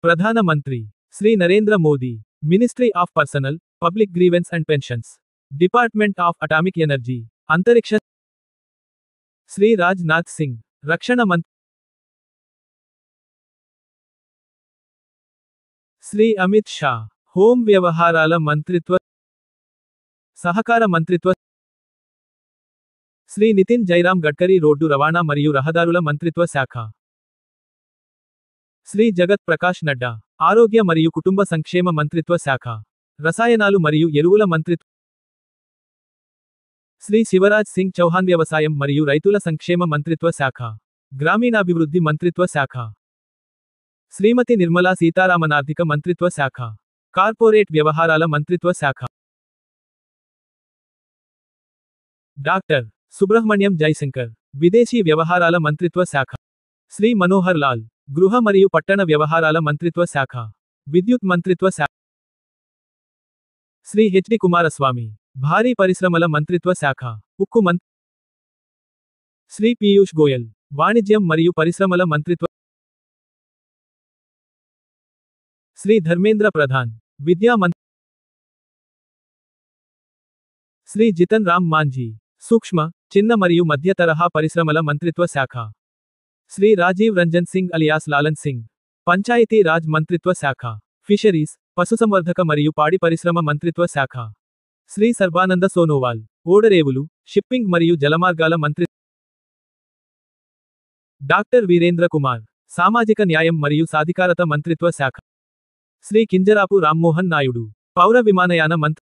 ప్రధాన మంత్రి Shri Narendra Modi, ministry of personnel, public grievances and pensions, department of atomic energy, అంతరిక్ష శ్రీ రాజ్ నాథ్ సింగ్, రక్షణ మంత్రి శ్రీ అమిత్ షా, హోం వ్యవహారాల మంత్రిత్వ సహకార మంత్రిత్వ శ్రీ నితిన్ జైరామ్ గడ్కరీ, రోడ్డు రవాణా మరియు రహదారుల మంత్రిత్వ శాఖ, శ్రీ జగత్ ప్రకాష్ నడ్డా, ఆరోగ్య మరియు కుటుంబ సంక్షేమ మంత్రిత్వ శాఖ, రసాయనాలు మరియు ఎరువుల మంత్రిత్వ శ్రీ శివరాజ్ సింగ్ చౌహాన్, వ్యవసాయం మరియు రైతుల సంక్షేమ మంత్రిత్వ శాఖ, గ్రామీణాభివృద్ధి మంత్రిత్వ శాఖ, శ్రీమతి నిర్మలా సీతారామన్, ఆర్థిక మంత్రిత్వ శాఖ, కార్పొరేట్ వ్యవహారాల మంత్రిత్వ శాఖ, డాక్టర్ సుబ్రహ్మణ్యం జైశంకర్, విదేశీ వ్యవహారాల మంత్రిత్వ శాఖ, శ్రీ మనోహర్ లాల్, గృహ మరియు పట్టణ వ్యవహారాల మంత్రిత్వ శాఖ, విద్యుత్ మంత్రిత్వ శాఖ, శ్రీ హెచ్డి కుమారస్వామి, భారీ పరిశ్రమల మంత్రిత్వ శాఖ, ఉక్కు మంత్రి శ్రీ పీయూష్ గోయల్, వాణిజ్యం మరియు పరిశ్రమల మంత్రిత్వ శ్రీ ధర్మేంద్ర ప్రధాన్, విద్యా మంత్రి శ్రీ జితన్ రామ్ మాంఝీ, సూక్ష్మ, చిన్న మరియు మధ్య తరహా పరిశ్రమల మంత్రిత్వ శాఖ, శ్రీ రాజీవ్ రంజన్ సింగ్ అలియాస్ లాలన్ సింగ్, పంచాయతీ రాజ్ మంత్రిత్వ శాఖ, ఫిషరీస్, పశుసంవర్ధక మరియు పాడి పరిశ్రమ మంత్రిత్వ శాఖ, శ్రీ సర్బానంద సోనోవాల్, ఓడరేవులు, షిప్పింగ్ మరియు జలమార్గాల మంత్రి డాక్టర్ వీరేంద్ర కుమార్, సామాజిక న్యాయం మరియు సాధికారత మంత్రిత్వ శాఖ, శ్రీ కింజరాపు రామ్మోహన్ నాయుడు, పౌర విమానయాన మంత్రి